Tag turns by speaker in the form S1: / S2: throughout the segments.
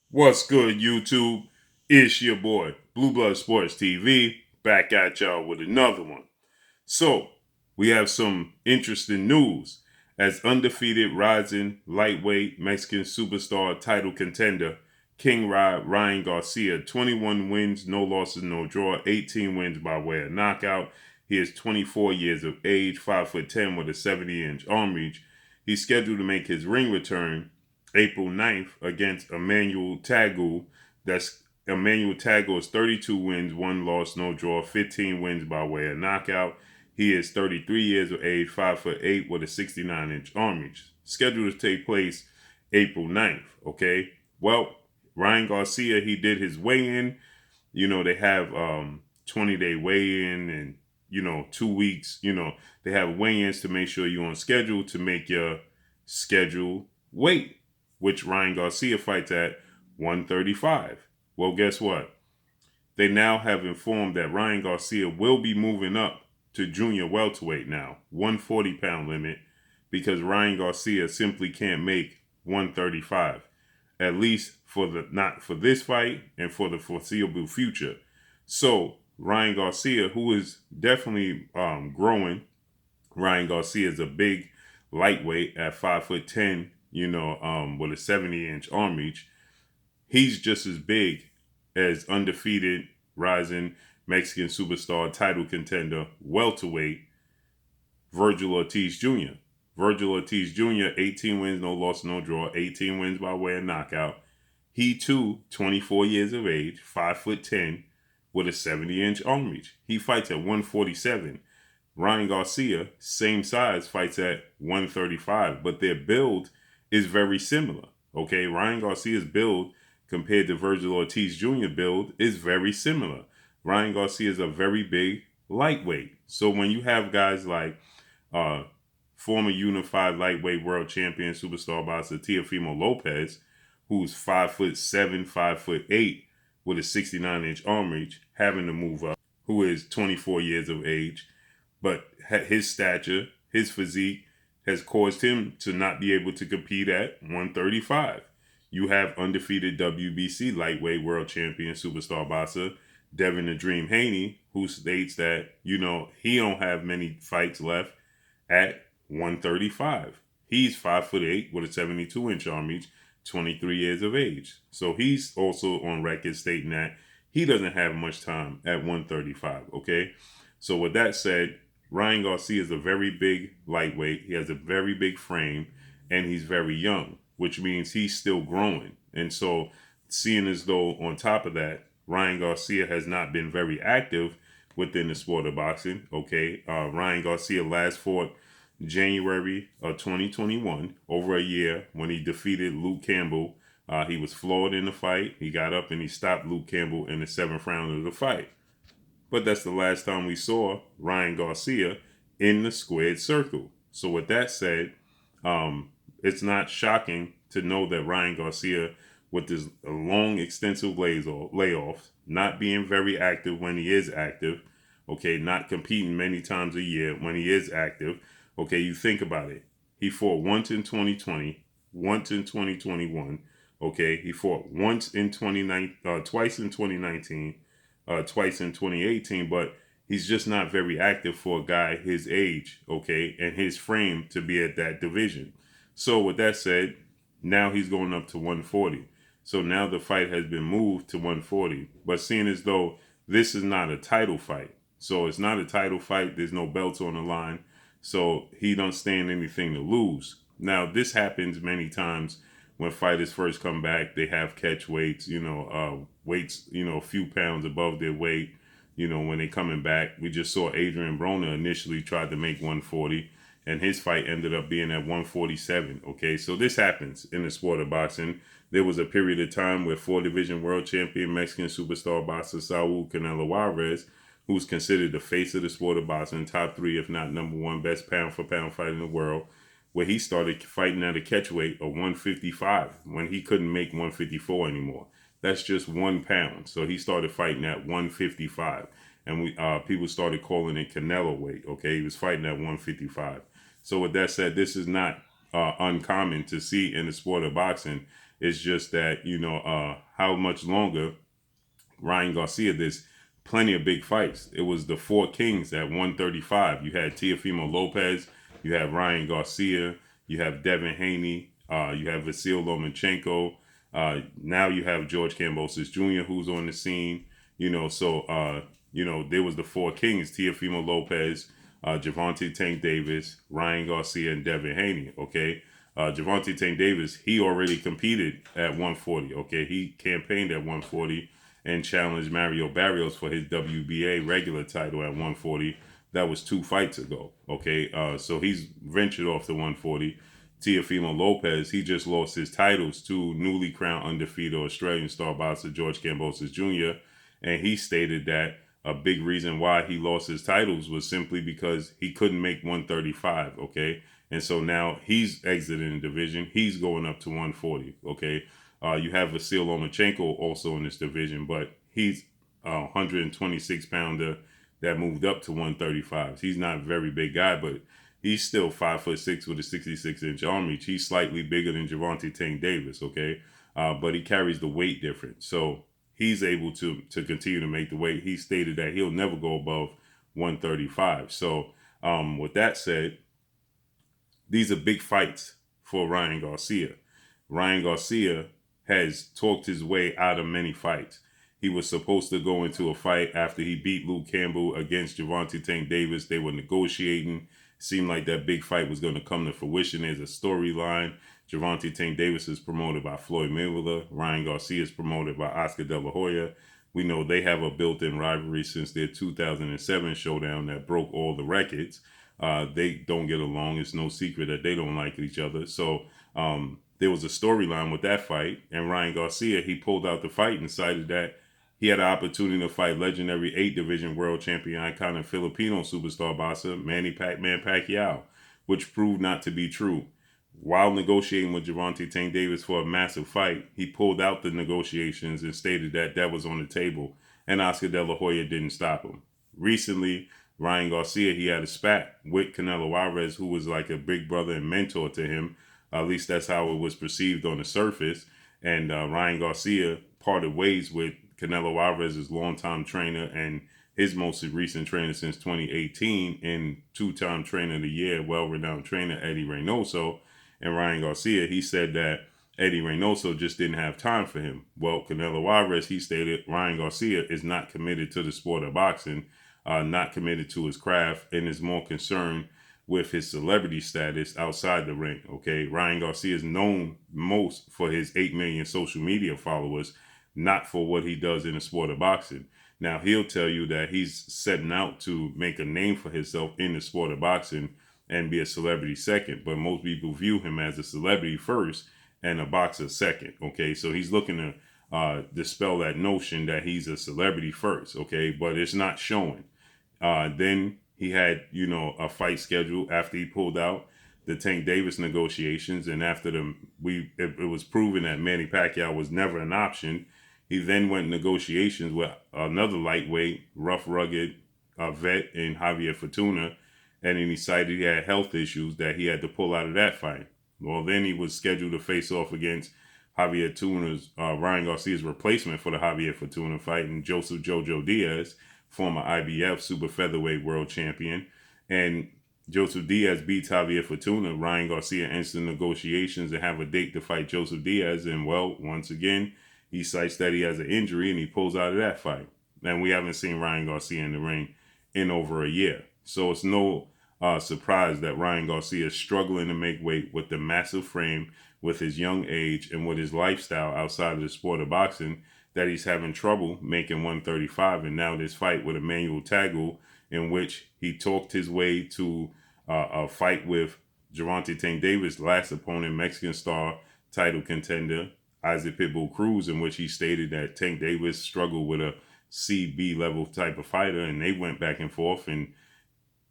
S1: What's good, YouTube? It's your boy, Blue Blood Sports TV, back at y'all with another one. So, we have some interesting news as undefeated rising lightweight Mexican superstar title contender King Ryan Garcia, 21 wins, no losses, no draw, 18 wins by way of knockout. He is 24 years of age, 5'10" with a 70-inch arm reach. He's scheduled to make his ring return April 9th against Emmanuel Tagoe. That's Emmanuel Tagoe is 32 wins, 1 loss, no draw, 15 wins by way of knockout. He is 33 years of age, 5'8" with a 69-inch arm reach. Scheduled to take place April 9th. Okay. Well, Ryan Garcia, he did his weigh-in. They have 20-day weigh-in and 2 weeks. They have weigh-ins to make sure you're on schedule to make your scheduled weight, which Ryan Garcia fights at 135. Well, guess what? They now have informed that Ryan Garcia will be moving up to junior welterweight now, 140-pound limit, because Ryan Garcia simply can't make 135, at least not for this fight and for the foreseeable future. So Ryan Garcia, who is definitely growing, Ryan Garcia is a big lightweight at 5'10", with a 70-inch arm reach. He's just as big as undefeated rising Mexican superstar title contender welterweight Virgil Ortiz Jr. Virgil Ortiz Jr., 18 wins, no loss, no draw, 18 wins by way of knockout. He too, 24 years of age, 5'10", with a 70-inch arm reach. He fights at 147. Ryan Garcia, same size, fights at 135, but their build is very similar. Okay, Ryan Garcia's build compared to Virgil Ortiz Jr. build is very similar. Ryan Garcia is a very big lightweight. So when you have guys like former unified lightweight world champion superstar boxer Teofimo Lopez, who's 5'7", 5'8", with a 69-inch arm reach, having to move up, who is 24 years of age, but his stature, his physique, has caused him to not be able to compete at 135. You have undefeated WBC lightweight world champion superstar boxer Devin the Dream Haney, who states that, he don't have many fights left at 135. He's 5'8" with a 72-inch arm reach, 23 years of age. So he's also on record stating that he doesn't have much time at 135, okay? So with that said, Ryan Garcia is a very big lightweight. He has a very big frame, and he's very young, which means he's still growing. And so seeing as though on top of that, Ryan Garcia has not been very active within the sport of boxing, okay? Ryan Garcia last fought January of 2021, over a year, when he defeated Luke Campbell. He was floored in the fight. He got up and he stopped Luke Campbell in the 7th round of the fight. But that's the last time we saw Ryan Garcia in the squared circle. So with that said, it's not shocking to know that Ryan Garcia, with his long, extensive layoffs, not being very active when he is active, okay, not competing many times a year when he is active, okay, you think about it. He fought once in 2020, once in 2021, okay, he fought once in twice in 2019, twice in 2018, but he's just not very active for a guy his age, okay, and his frame to be at that division. So with that said, now he's going up to 140. So now the fight has been moved to 140. But seeing as though this is not a title fight, so it's not a title fight, there's no belts on the line, so he don't stand anything to lose. Now, this happens many times when fighters first come back. They have catch weights, weights, a few pounds above their weight, when they coming back. We just saw Adrian Broner initially tried to make 140, and his fight ended up being at 147, okay? So this happens in the sport of boxing. There was a period of time where 4-division world champion Mexican superstar boxer Saul Canelo Alvarez, who's considered the face of the sport of boxing, top 3, if not number 1, best pound-for-pound fighter in the world, where he started fighting at a catchweight of 155 when he couldn't make 154 anymore. That's just 1 pound. So he started fighting at 155. And people started calling it Canelo weight, okay? He was fighting at 155. So with that said, this is not uncommon to see in the sport of boxing. It's just that, how much longer Ryan Garcia, there's plenty of big fights. It was the four kings at 135. You had Teofimo Lopez, you have Ryan Garcia, you have Devin Haney, you have Vasil Lomachenko. Now you have George Kambosos Jr., who's on the scene. There was the four kings: Teofimo Lopez, Gervonta Tank Davis, Ryan Garcia, and Devin Haney. Okay. Gervonta Tank Davis, he already competed at 140. Okay. He campaigned at 140 and challenged Mario Barrios for his WBA regular title at 140. That was 2 fights ago. Okay. So he's ventured off to 140. Teofimo Lopez, he just lost his titles to newly crowned undefeated Australian star boxer George Kambosos Jr. And he stated that a big reason why he lost his titles was simply because he couldn't make 135, okay? And so now he's exiting the division. He's going up to 140, okay? You have Vasil Lomachenko also in this division, but he's a 126-pounder that moved up to 135. He's not a very big guy, but he's still 5'6" with a 66-inch arm reach. He's slightly bigger than Gervonta Tank Davis, okay? But he carries the weight difference. So he's able to continue to make the weight. He stated that he'll never go above 135. So with that said, these are big fights for Ryan Garcia. Ryan Garcia has talked his way out of many fights. He was supposed to go into a fight after he beat Luke Campbell against Gervonta Tank Davis. They were negotiating. Seemed like that big fight was going to come to fruition. There's a storyline. Gervonta Tank Davis is promoted by Floyd Mayweather. Ryan Garcia is promoted by Oscar De La Hoya. We know they have a built-in rivalry since their 2007 showdown that broke all the records. They don't get along. It's no secret that they don't like each other. So there was a storyline with that fight. And Ryan Garcia, he pulled out the fight and cited that he had an opportunity to fight legendary 8-division world champion, icon, and Filipino superstar boxer Manny Pac-Man Pacquiao, which proved not to be true. While negotiating with Gervonta Tank Davis for a massive fight, he pulled out the negotiations and stated that that was on the table, and Oscar De La Hoya didn't stop him. Recently, Ryan Garcia, he had a spat with Canelo Alvarez, who was like a big brother and mentor to him. At least that's how it was perceived on the surface. And Ryan Garcia parted ways with Canelo Alvarez's longtime trainer and his most recent trainer since 2018 and 2-time trainer of the year, well-renowned trainer Eddie Reynoso. And Ryan Garcia, he said that Eddie Reynoso just didn't have time for him. Well, Canelo Alvarez, he stated Ryan Garcia is not committed to the sport of boxing, not committed to his craft, and is more concerned with his celebrity status outside the ring, okay? Ryan Garcia is known most for his 8 million social media followers, not for what he does in the sport of boxing. Now, he'll tell you that he's setting out to make a name for himself in the sport of boxing and be a celebrity second, but most people view him as a celebrity first and a boxer second, okay? So he's looking to dispel that notion that he's a celebrity first, okay? But it's not showing. Then he had, a fight scheduled after he pulled out the Tank Davis negotiations, and after it was proven that Manny Pacquiao was never an option. He then went negotiations with another lightweight, rough, rugged vet in Javier Fortuna, and then he cited he had health issues that he had to pull out of that fight. Well, then he was scheduled to face off against Javier Fortuna's, Ryan Garcia's replacement for the Javier Fortuna fight, and Joseph Jojo Diaz, former IBF super featherweight world champion. And Joseph Diaz beats Javier Fortuna. Ryan Garcia enters the negotiations and have a date to fight Joseph Diaz. And, well, once again, he cites that he has an injury and he pulls out of that fight. And we haven't seen Ryan Garcia in the ring in over a year. So it's no surprise that Ryan Garcia is struggling to make weight with the massive frame, with his young age, and with his lifestyle outside of the sport of boxing, that he's having trouble making 135. And now this fight with EMMANUEL Tagoe, in which he talked his way to a fight with Gervonta Tank Davis, last opponent, Mexican star title contender Isaac Pitbull Cruz, in which he stated that Tank Davis struggled with a CB level type of fighter, and they went back and forth, and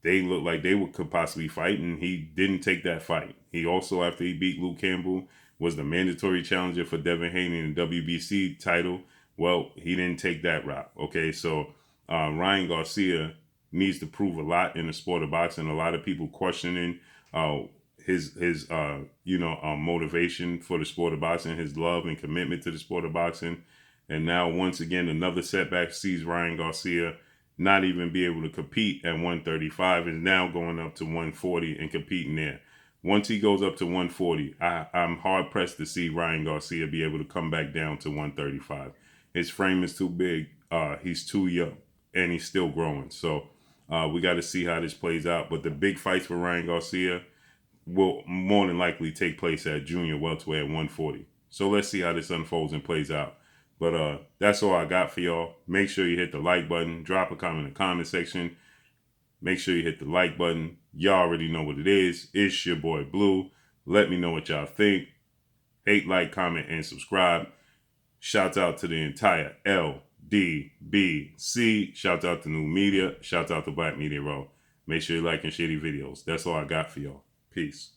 S1: they looked like they could possibly fight, and he didn't take that fight. He also, after he beat Luke Campbell, was the mandatory challenger for Devin Haney in the WBC title. Well, he didn't take that route, okay? So Ryan Garcia needs to prove a lot in the sport of boxing. A lot of people questioning his motivation for the sport of boxing, his love and commitment to the sport of boxing. And now once again another setback sees Ryan Garcia not even be able to compete at 135, and now going up to 140 and competing there. Once he goes up to 140, I'm hard pressed to see Ryan Garcia be able to come back down to 135. His frame is too big. He's too young, and he's still growing. So we got to see how this plays out. But the big fights for Ryan Garcia will more than likely take place at junior welterweight at 140. So let's see how this unfolds and plays out. But that's all I got for y'all. Make sure you hit the like button. Drop a comment in the comment section. Make sure you hit the like button. Y'all already know what it is. It's your boy Blue. Let me know what y'all think. Hate, like, comment, and subscribe. Shout out to the entire LDBC. Shout out to New Media. Shout out to Black Media Row. Make sure you like and share these videos. That's all I got for y'all. Peace.